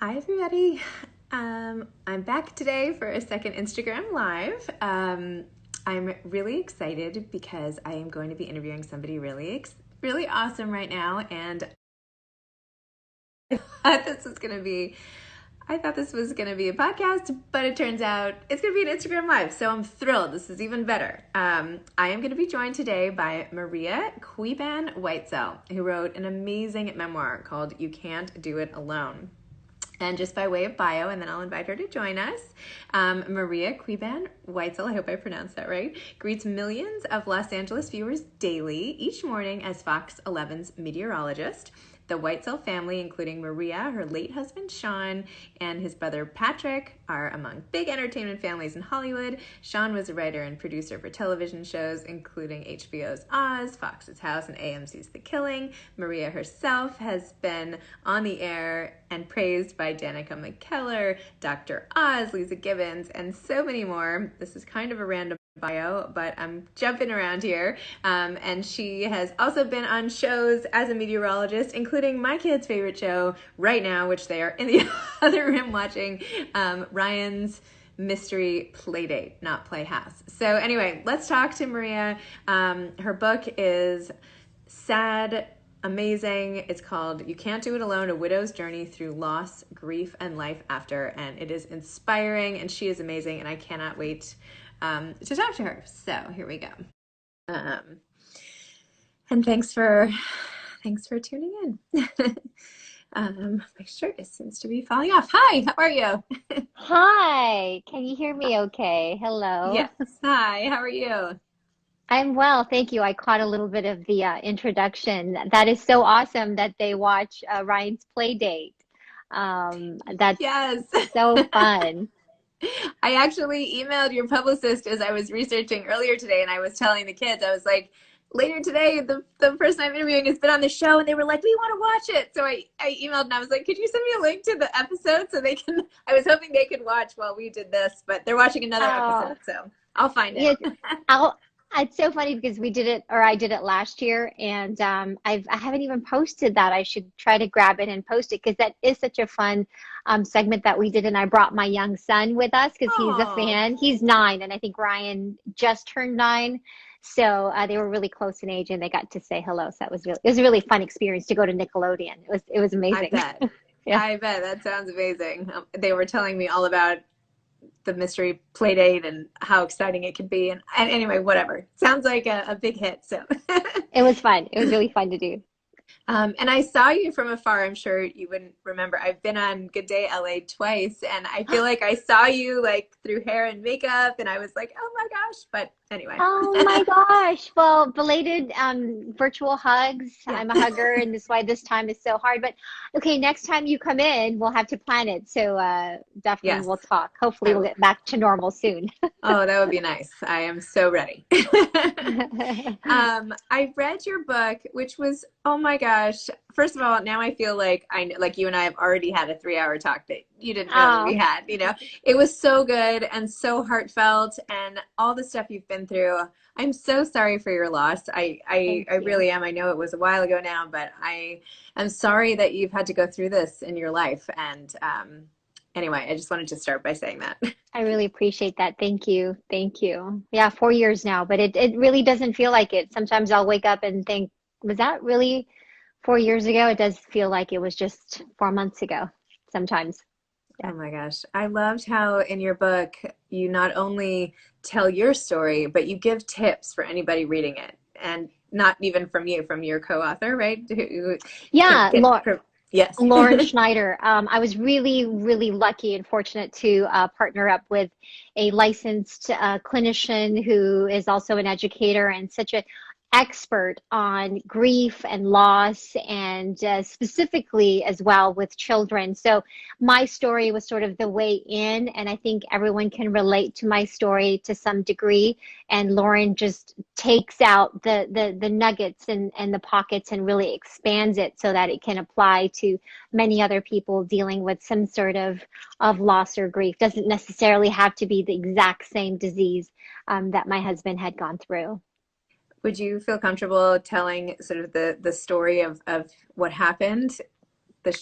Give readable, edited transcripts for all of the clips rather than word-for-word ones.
Hi, everybody. I'm back today for a second Instagram Live. I'm really excited because I am going to be interviewing somebody really awesome right now, and I thought this was going to be I thought this was going to be a podcast, but it turns out it's going to be an Instagram Live, so I'm thrilled. This is even better. I am going to be joined today by Maria Whitesell, who wrote an amazing memoir called You Can't Do It Alone. And just by way of bio, and then I'll invite her to join us, Maria Whitesell, I hope I pronounced that right, greets millions of Los Angeles viewers daily, each morning as Fox 11's meteorologist. The Whitesell family, including Maria, her late husband Sean, and his brother Patrick, are among big entertainment families in Hollywood. Sean was a writer and producer for television shows, including HBO's Oz, Fox's House, and AMC's The Killing. Maria herself has been on the air and praised by Danica McKellar, Dr. Oz, Lisa Gibbons, and so many more. This is kind of a random bio, but I'm jumping around here. And she has also been on shows as a meteorologist, including my kids' favorite show right now, which they are in the other room watching, Ryan's Mystery Playdate, not Playhouse. So anyway, let's talk to Maria. Her book is sad, amazing. It's called You Can't Do It Alone, A Widow's Journey Through Loss, Grief, and Life After. And it is inspiring, and she is amazing, and I cannot wait to talk to her. So here we go. And thanks for tuning in. My shirt seems to be falling off. Hi, how are you? Hi, can you hear me okay? Hello. Yes. Hi, how are you? I'm well, thank you. I caught a little bit of the introduction. That is so awesome that they watch Ryan's play date. That's Yes. so fun. I actually emailed your publicist as I was researching earlier today, and I was telling the kids, I was like, later today, the person I'm interviewing has been on the show, and they were like, we want to watch it. So I emailed and I was like, could you send me a link to the episode so they can, I was hoping they could watch while we did this, but they're watching another Oh, episode, so I'll find it. yeah, I'll, it's so funny because we did it, or I did it last year, and I haven't even posted that. I should try to grab it and post it because that is such a fun segment that we did, and I brought my young son with us because he's a Oh, fan. He's 9, and I think Ryan just turned 9. So they were really close in age, and they got to say hello. So it was a really fun experience to go to Nickelodeon. It was I amazing. bet. Yeah. I bet. That sounds amazing. They were telling me all about the mystery play date and how exciting it could be. And anyway, whatever. Sounds like a big hit. So, It was fun. It was really fun to do. and I saw you from afar. I'm sure you wouldn't remember. I've been on Good Day LA twice, and I feel like I saw you like through hair and makeup, and I was like, oh my gosh. But anyway, Oh my gosh. Well, belated virtual hugs. yeah. I'm a hugger, and that's why this time is so hard. But okay, next time you come in, we'll have to plan it. So definitely Yes, we'll talk. Hopefully I we'll will. get back to normal soon. Oh, that would be nice. I am so ready. I read your book, which was, oh my gosh. First of all, now I feel like like you and I have already had a 3-hour talk that you didn't know that we Oh, had, It was so good and so heartfelt and all the stuff you've been through. I'm so sorry for your loss. thank I you. really am. I know it was a while ago now, but I am sorry that you've had to go through this in your life. And anyway, I just wanted to start by saying that. I really appreciate that. Thank you. Thank you. Yeah, 4 years now, but it really doesn't feel like it. Sometimes I'll wake up and think, was that really 4 years ago? It does feel like it was just 4 months ago sometimes. Oh Yeah. my gosh. I loved how in your book you not only tell your story, but you give tips for anybody reading it. And not even from you, from your co-author, right? Who Yeah, yes. Lauren Schneider. I was really, really lucky and fortunate to partner up with a licensed clinician who is also an educator and such an expert on grief and loss, and specifically as well with children. So my story was sort of the way in, and I think everyone can relate to my story to some degree. And Lauren just takes out the nuggets and the pockets and really expands it so that it can apply to many other people dealing with some sort of loss or grief. Doesn't necessarily have to be the exact same disease that my husband had gone through. Would you feel comfortable telling sort of the story of what happened?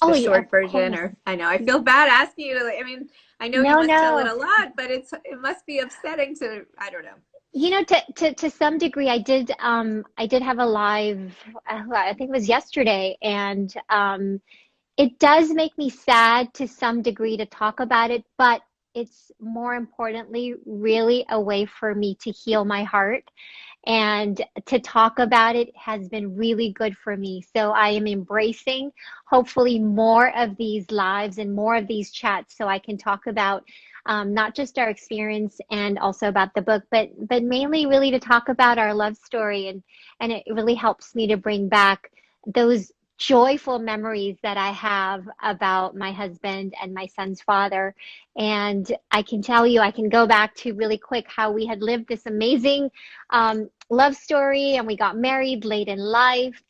Oh, the yeah, short of version? course. Or I know I feel bad asking you to, like, I mean, I know you No, must tell it no. a lot, but it must be upsetting to, I don't know. You know, to some degree, I did have a live, I think it was yesterday, and it does make me sad to some degree to talk about it, but it's more importantly really a way for me to heal my heart. And to talk about it has been really good for me. So I am embracing hopefully more of these lives and more of these chats so I can talk about not just our experience and also about the book, but mainly really to talk about our love story. And it really helps me to bring back those joyful memories that I have about my husband and my son's father. And I can tell you, I can go back to really quick how we had lived this amazing love story, and we got married late in life.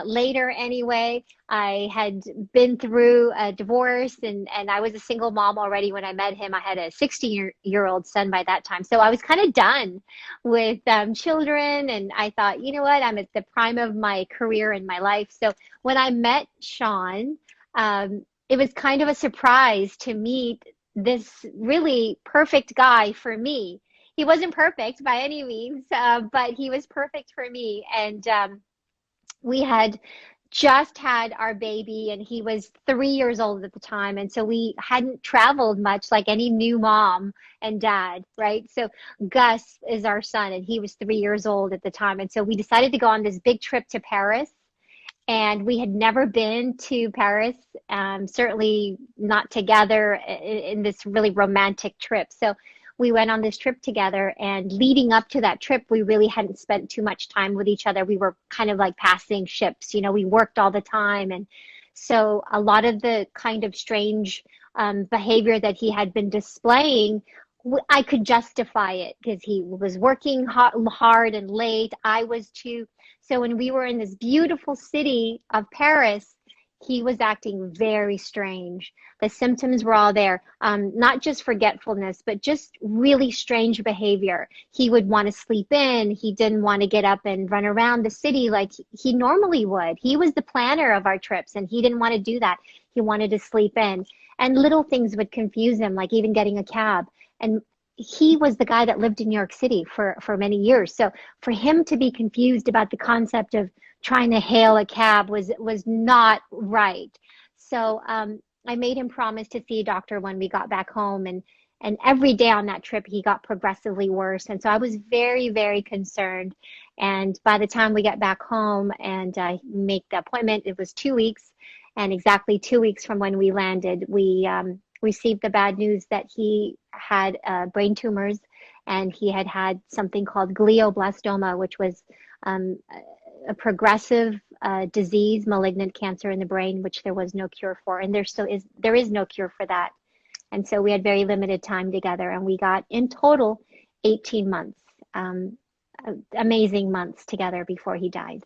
Later, anyway, I had been through a divorce, and I was a single mom already when I met him. I had a 16-year-old son by that time. So I was kind of done with children. And I thought, you know what? I'm at the prime of my career and my life. So when I met Sean, it was kind of a surprise to meet this really perfect guy for me. He wasn't perfect by any means, but he was perfect for me. And we had just had our baby, and he was 3 years old at the time. And so we hadn't traveled much like any new mom and dad, right? So Gus is our son, and he was 3 years old at the time. And so we decided to go on this big trip to Paris. And we had never been to Paris, certainly not together in this really romantic trip. So we went on this trip together, and leading up to that trip, we really hadn't spent too much time with each other. We were kind of like passing ships, you know, we worked all the time. And so a lot of the kind of strange behavior that he had been displaying, I could justify it because he was working hard and late. I was too. So when we were in this beautiful city of Paris, he was acting very strange. The symptoms were all there, not just forgetfulness, but just really strange behavior. He would want to sleep in. He didn't want to get up and run around the city like he normally would. He was the planner of our trips, and he didn't want to do that. He wanted to sleep in. And little things would confuse him, like even getting a cab. And he was the guy that lived in New York City for many years. So for him to be confused about the concept of trying to hail a cab was not right. So I made him promise to see a doctor when we got back home, and every day on that trip he got progressively worse. And so I was very, very concerned. And by the time we got back home and make the appointment, it was 2 weeks. And exactly 2 weeks from when we landed, we received the bad news that he had brain tumors, and he had had something called glioblastoma, which was a progressive disease, malignant cancer in the brain, which there was no cure for, and there is no cure for that. And so we had very limited time together, and we got in total 18 months, amazing months together before he died.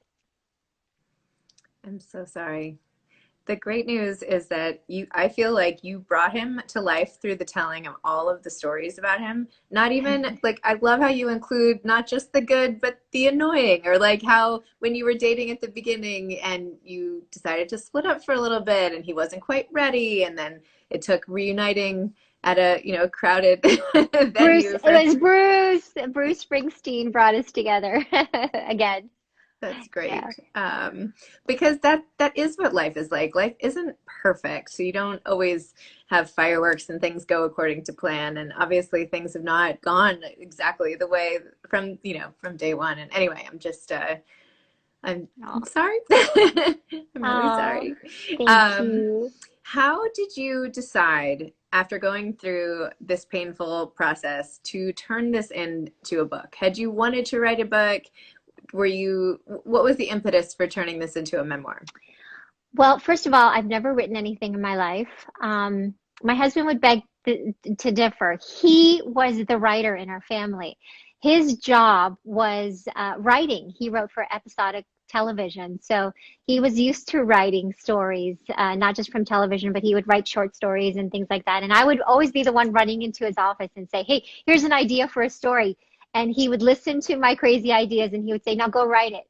I'm so sorry. The great news is that I feel like you brought him to life through the telling of all of the stories about him. Not even like, I love how you include not just the good, but the annoying, or like how when you were dating at the beginning and you decided to split up for a little bit and he wasn't quite ready. And then it took reuniting at a, crowded Bruce, venue it for. was Bruce Springsteen brought us together again. That's Yeah. great. Because that is what life is like. Life isn't perfect, so you don't always have fireworks and things go according to plan. And obviously, things have not gone exactly the way from day one. And anyway, I'm Oh, sorry. I'm really oh, sorry. thank Um, you. how did you decide after going through this painful process to turn this into a book? Had you wanted to write a book? What was the impetus for turning this into a memoir? Well, first of all, I've never written anything in my life. My husband would beg to differ. He was the writer in our family. His job was writing. He wrote for episodic television. So he was used to writing stories, not just from television, but he would write short stories and things like that. And I would always be the one running into his office and say, "Hey, here's an idea for a story." And he would listen to my crazy ideas and he would say, "Now go write it."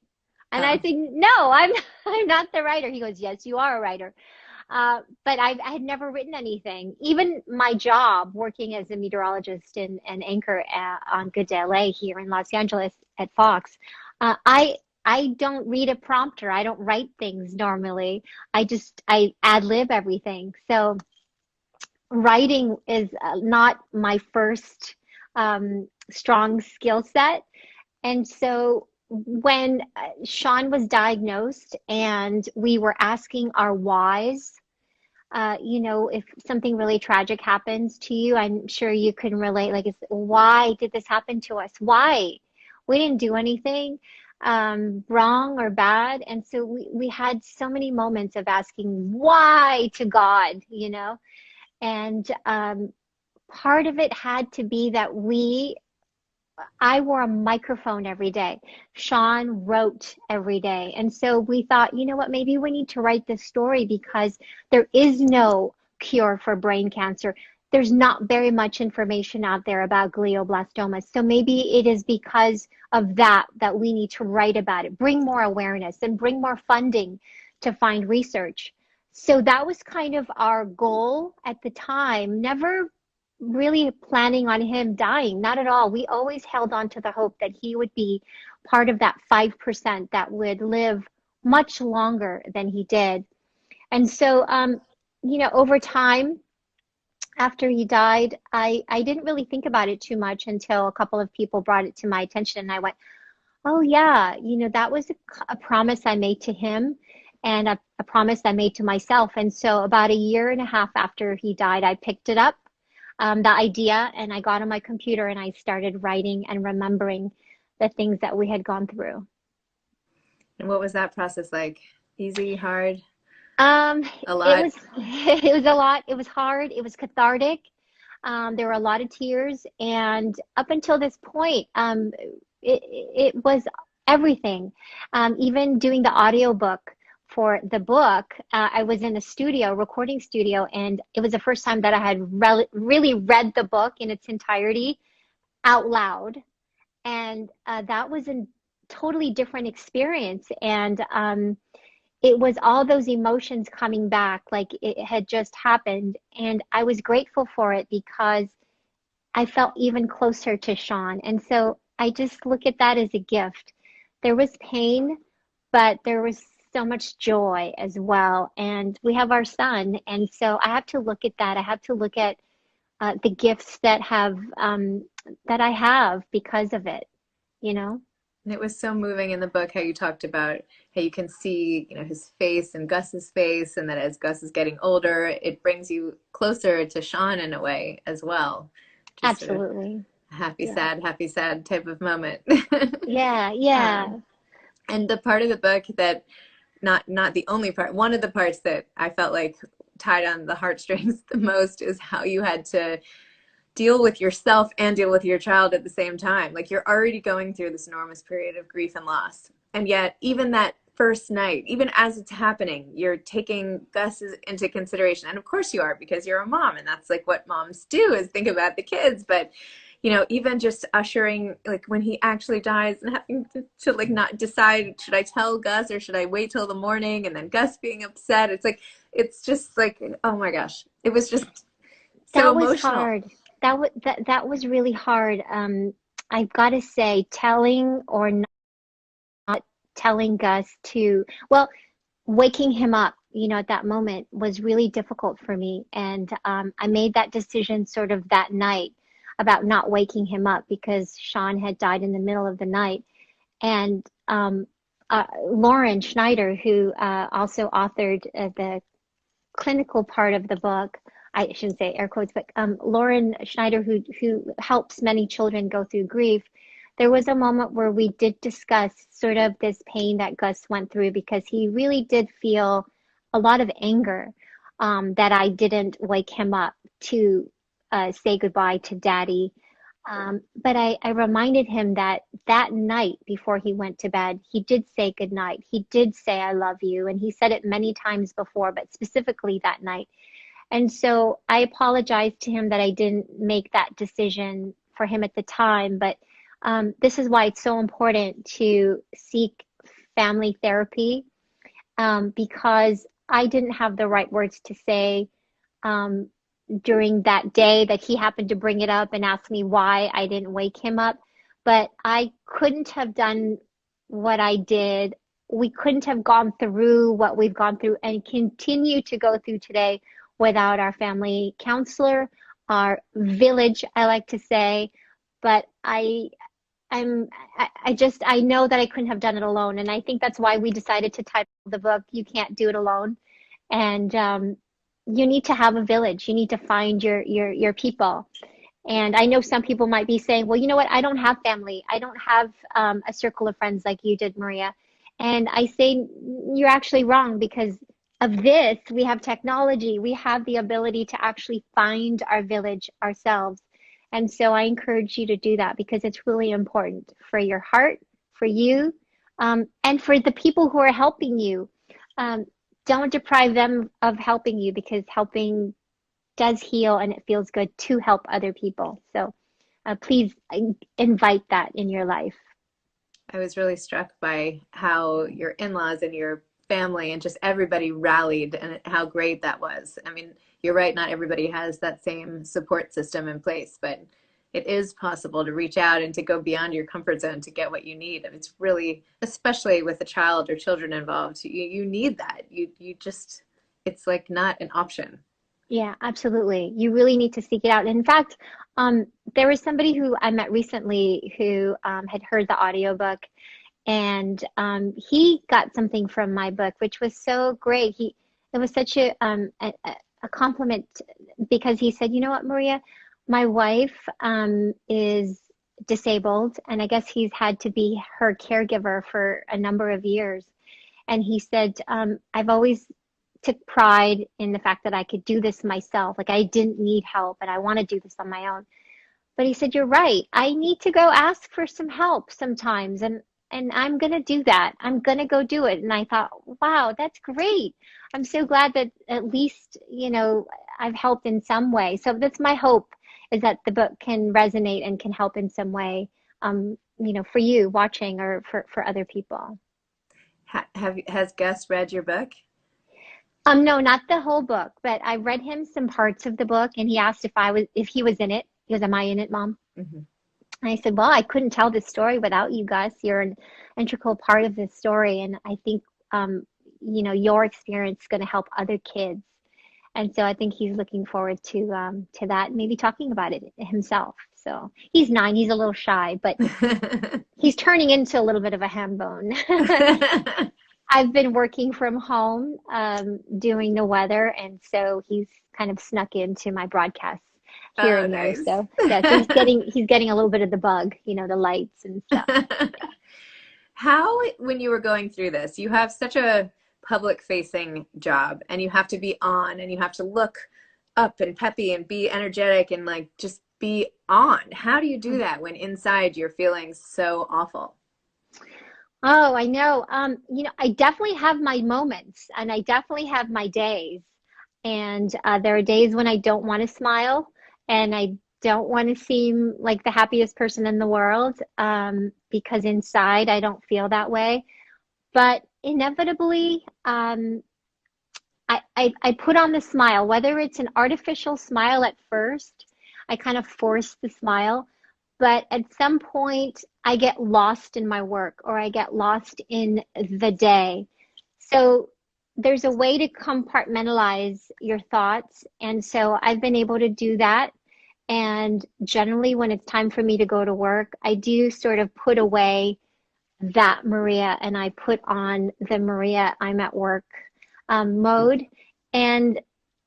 And I Oh, said, no, I'm not the writer. He goes, yes, you are a writer. But I had never written anything. Even my job working as a meteorologist and anchor on Good Day LA here in Los Angeles at Fox, uh, I I don't read a prompter. I don't write things normally. I ad lib everything. So writing is not my first strong skill set. And so when Sean was diagnosed and we were asking our whys, if something really tragic happens to you, I'm sure you can relate. Like, why did this happen to us? Why? We didn't do anything wrong or bad. And so we had so many moments of asking why to God, and part of it had to be that I wore a microphone every day. Sean wrote every day. And so we thought, you know what, maybe we need to write this story because there is no cure for brain cancer. There's not very much information out there about glioblastoma. So maybe it is because of that we need to write about it, bring more awareness and bring more funding to find research. So that was kind of our goal at the time. Never really planning on him dying, not at all. We always held on to the hope that he would be part of that 5% that would live much longer than he did. And so, over time, after he died, I didn't really think about it too much until a couple of people brought it to my attention. And I went, oh, yeah, that was a promise I made to him and a promise I made to myself. And so, about a year and a half after he died, I picked it up, the idea, and I got on my computer and I started writing and remembering the things that we had gone through. and what was that process like? Easy, hard, a It lot? was it was a lot. It was hard. It was cathartic. There were a lot of tears, and up until this point, it was everything. Even doing the audiobook for the book, I was in a studio, recording studio, and it was the first time that I had really read the book in its entirety out loud, and that was a totally different experience. And it was all those emotions coming back like it had just happened. And I was grateful for it because I felt even closer to Sean. And so I just look at that as a gift. There was pain, but there was so much joy as well. And we have our son. And so I have to look at that. I have to look at the gifts that I have because of it, you know? And it was so moving in the book how you talked about how you can see, his face and Gus's face, and that as Gus is getting older, it brings you closer to Sean in a way as well. Just sort of Absolutely. a Yeah. happy, sad type of moment. Yeah. Um, Yeah. and the part of the book that not the only part, one of the parts that I felt like tied on the heartstrings the most is how you had to deal with yourself and deal with your child at the same time. Like you're already going through this enormous period of grief and loss. And yet, even that first night, even as it's happening, you're taking Gus into consideration. And of course you are, because you're a mom, and that's like what moms do, is think about the kids. But even just ushering, like when he actually dies and having to like not decide, should I tell Gus or should I wait till the morning? And then Gus being upset. It's just like, oh my gosh, it was just so That was emotional. hard. That was really hard. I've got to say, telling or not telling Gus well, waking him up, at that moment was really difficult for me. And I made that decision sort of that night about not waking him up because Sean had died in the middle of the night. And Lauren Schneider, who also authored the clinical part of the book, I shouldn't say air quotes, but Lauren Schneider, who helps many children go through grief, there was a moment where we did discuss sort of this pain that Gus went through because he really did feel a lot of anger that I didn't wake him up to say goodbye to Daddy. But I reminded him that that night before he went to bed, he did say goodnight. He did say, I love you. And he said it many times before, but specifically that night. And so I apologized to him that I didn't make that decision for him at the time. But this is why it's so important to seek family therapy, because I didn't have the right words to say um, during that day that he happened to bring it up and ask me why I didn't wake him up. But I couldn't have done what I did. We couldn't have gone through what we've gone through and continue to go through today without our family counselor, our village, I like to say. But I'm I know that I couldn't have done it alone, and I think that's why we decided to title the book "You Can't Do It Alone." And you need to have a village. You need to find your people. And I know some people might be saying, well, you know what? I don't have family. I don't have a circle of friends like you did, Maria. And I say you're actually wrong, because of this, we have technology. We have the ability to actually find our village ourselves. And so I encourage you to do that, because it's really important for your heart, for you, and for the people who are helping you. Um, don't deprive them of helping you, because helping does heal and it feels good to help other people. So please invite that in your life. I was really struck by how your in-laws and your family and just everybody rallied and how great that was. I mean, you're right, not everybody has that same support system in place, but it is possible to reach out and to go beyond your comfort zone to get what you need. And it's really, especially with a child or children involved, you need that. You just, it's like not an option. Yeah, absolutely. You really need to seek it out. In fact, there was somebody who I met recently who had heard the audiobook, and he got something from my book, which was so great. It was such a compliment, because he said, you know what, Maria, my wife is disabled, and I guess he's had to be her caregiver for a number of years. And he said, I've always took pride in the fact that I could do this myself. Like, I didn't need help and I want to do this on my own. But he said, you're right. I need to go ask for some help sometimes. And I'm going to do that. I'm going to go do it. And I thought, wow, that's great. I'm so glad that at least, I've helped in some way. So that's my hope, is that the book can resonate and can help in some way, for you watching, or for other people. Has Gus read your book? No, not the whole book, but I read him some parts of the book, and he asked if he was in it. He goes, "Am I in it, Mom?" Mm-hmm. And I said, "Well, I couldn't tell this story without you, Gus. You're an integral part of this story, and I think, your experience is going to help other kids." And so I think he's looking forward to that, maybe talking about it himself. So he's 9, he's a little shy, but he's turning into a little bit of a ham bone. I've been working from home, doing the weather, and so he's kind of snuck into my broadcasts here Oh, and there. nice. So yeah, so he's getting a little bit of the bug, the lights and stuff. Yeah. How, when you were going through this, you have such a public facing job, and you have to be on, and you have to look up and peppy and be energetic and like just be on. How do you do that when inside you're feeling so awful? Oh, I know. I definitely have my moments, and I definitely have my days. And there are days when I don't want to smile, and I don't want to seem like the happiest person in the world, because inside I don't feel that way. But inevitably, I put on the smile, whether it's an artificial smile at first. I kind of force the smile, but at some point I get lost in my work, or I get lost in the day. So there's a way to compartmentalize your thoughts. And so I've been able to do that. And generally, when it's time for me to go to work, I do sort of put away that Maria, and I put on the Maria I'm at work mode. And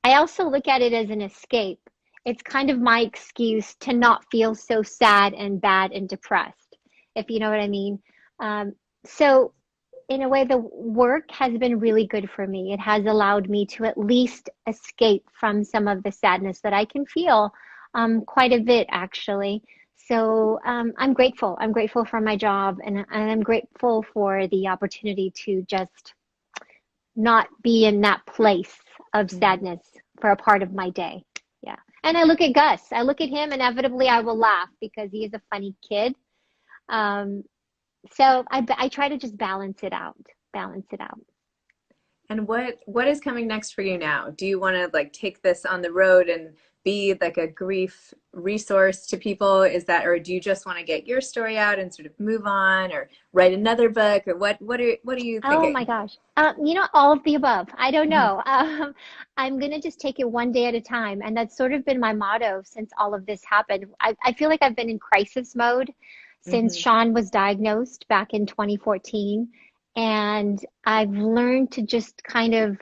I also look at it as an escape. It's kind of my excuse to not feel so sad and bad and depressed, if you know what I mean. So in a way, the work has been really good for me. It has allowed me to at least escape from some of the sadness that I can feel, quite a bit, actually. So I'm grateful. I'm grateful for my job, and I'm grateful for the opportunity to just not be in that place of sadness for a part of my day. Yeah. And I look at Gus. I look at him, inevitably I will laugh, because he is a funny kid. So I try to just balance it out. And what is coming next for you now? Do you want to like take this on the road and be like a grief resource to people? Is that, or do you just want to get your story out and sort of move on, or write another book, or what are you Oh my thinking? gosh. All of the above. I don't Mhm. know. I'm gonna just take it one day at a time. And that's sort of been my motto since all of this happened. I feel like I've been in crisis mode since Mhm. Sean was diagnosed back in 2014. And I've learned to just kind of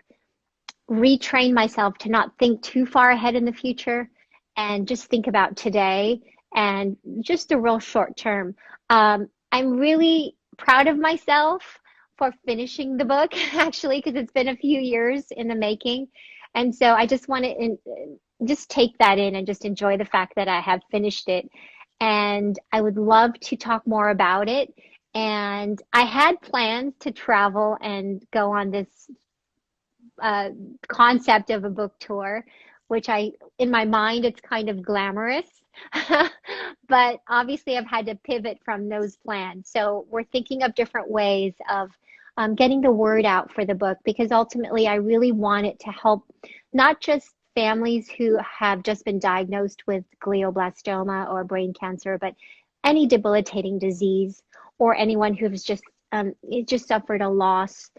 retrain myself to not think too far ahead in the future and just think about today and just the real short term. I'm really proud of myself for finishing the book, actually, because it's been a few years in the making. And so I just want to just take that in and just enjoy the fact that I have finished it. And I would love to talk more about it. And I had plans to travel and go on this uh, concept of a book tour, which in my mind, it's kind of glamorous. But obviously, I've had to pivot from those plans. So we're thinking of different ways of getting the word out for the book because ultimately, I really want it to help not just families who have just been diagnosed with glioblastoma or brain cancer, but any debilitating disease or anyone who's just suffered a loss,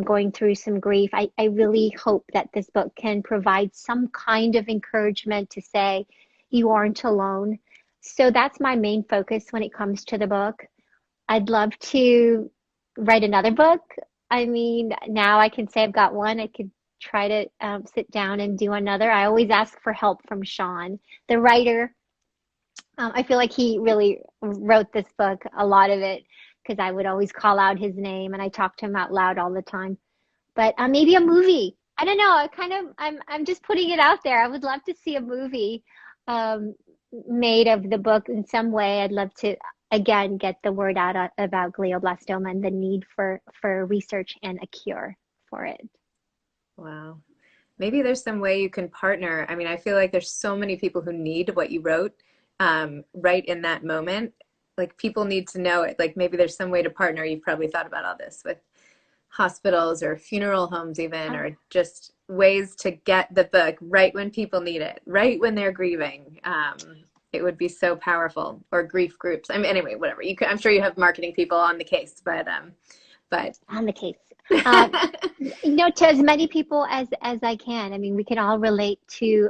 going through some grief. I really hope that this book can provide some kind of encouragement to say you aren't alone. So that's my main focus when it comes to the book. I'd love to write another book. I mean, now I can say I've got one. I could try to sit down and do another. I always ask for help from Sean, the writer. I feel like he really wrote this book, a lot of it, because I would always call out his name and I talked to him out loud all the time. But maybe a movie. I don't know. I'm just putting it out there. I would love to see a movie um, made of the book in some way. I'd love to again get the word out about glioblastoma and the need for research and a cure for it. Wow. Maybe there's some way you can partner. I mean, I feel like there's so many people who need what you wrote right in that moment. Like people need to know it. Like maybe there's some way to partner. You've probably thought about all this with hospitals or funeral homes even, Oh, or just ways to get the book right when people need it, right when they're grieving. It would be so powerful. Or grief groups. I mean, anyway, whatever. I'm sure you have marketing people on the case, but on the case. Um, to as many people as I can. I mean, we can all relate to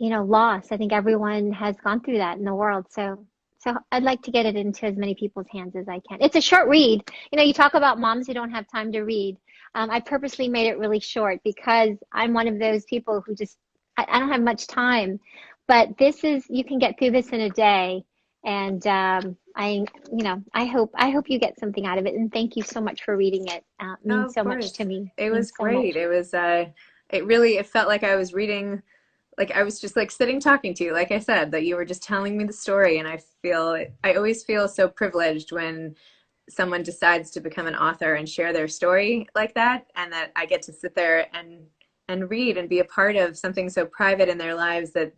loss. I think everyone has gone through that in the world. So I'd like to get it into as many people's hands as I can. It's a short read. You talk about moms who don't have time to read. I purposely made it really short because I'm one of those people who I don't have much time. But you can get through this in a day. And I hope you get something out of it. And thank you so much for reading it. It Oh, means of so much to course. me. It was Means so great. much. It felt like I was reading, like I was just like sitting talking to you, like I said, that you were just telling me the story. And I always feel so privileged when someone decides to become an author and share their story like that, and that I get to sit there and read and be a part of something so private in their lives that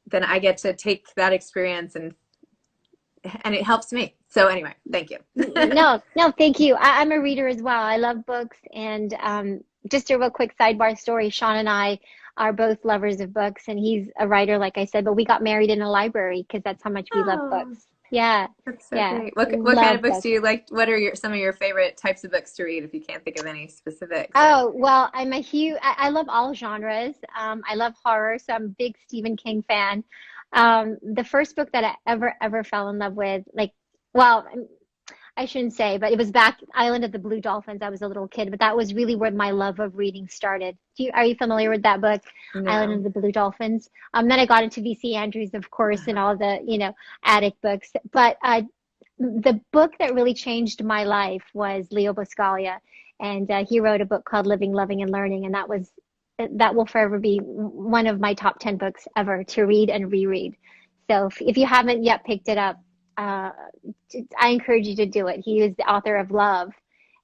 then I get to take that experience and it helps me. So anyway, thank you. No, no, thank you. I'm a reader as well. I love books. And just a real quick sidebar story. Sean and I are both lovers of books, and he's a writer, like I said, but we got married in a library because that's how much we love Oh, books. Yeah, that's so yeah, great. What kind of love books do books. you like? What are some of your favorite types of books to read if you can't think of any specifics? Oh, well, I love all genres. I love horror, so I'm a big Stephen King fan. The first book that I ever fell in love with, well, I shouldn't say, but it was back Island of the Blue Dolphins. I was a little kid, but that was really where my love of reading started. Are you familiar with that book, Island of No. the Blue Dolphins? Then I got into V.C. Andrews, of course, and Uh-huh. all the, attic books. But the book that really changed my life was Leo Buscaglia, and he wrote a book called Living, Loving, and Learning, and that will forever be one of my top 10 books ever to read and reread. So if you haven't yet picked it up, uh, I encourage you to do it. He is the author of Love,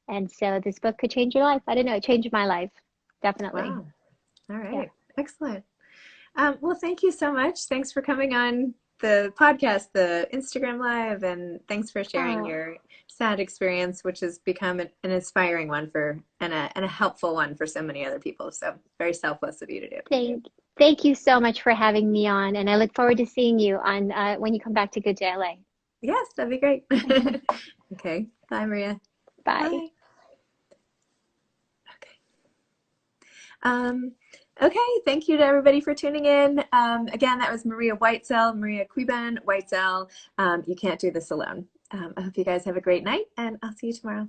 and so this book could change your life. I don't know, it changed my life, definitely. Wow. All Yeah. right. Excellent. Well, thank you so much. Thanks for coming on the podcast, the Instagram Live, and thanks for sharing Oh, your sad experience, which has become an inspiring one for and a helpful one for so many other people. So very selfless of you to do. thank thank you so much for having me on, and I look forward to seeing you on when you come back to Good Day LA. Yes, that'd be great. Okay. Bye, Maria. Bye. Bye. Okay. Um, okay, thank you to everybody for tuning in. Again, that was Maria Whitesell, Maria Whitesell. You can't do this alone. I hope you guys have a great night, and I'll see you tomorrow.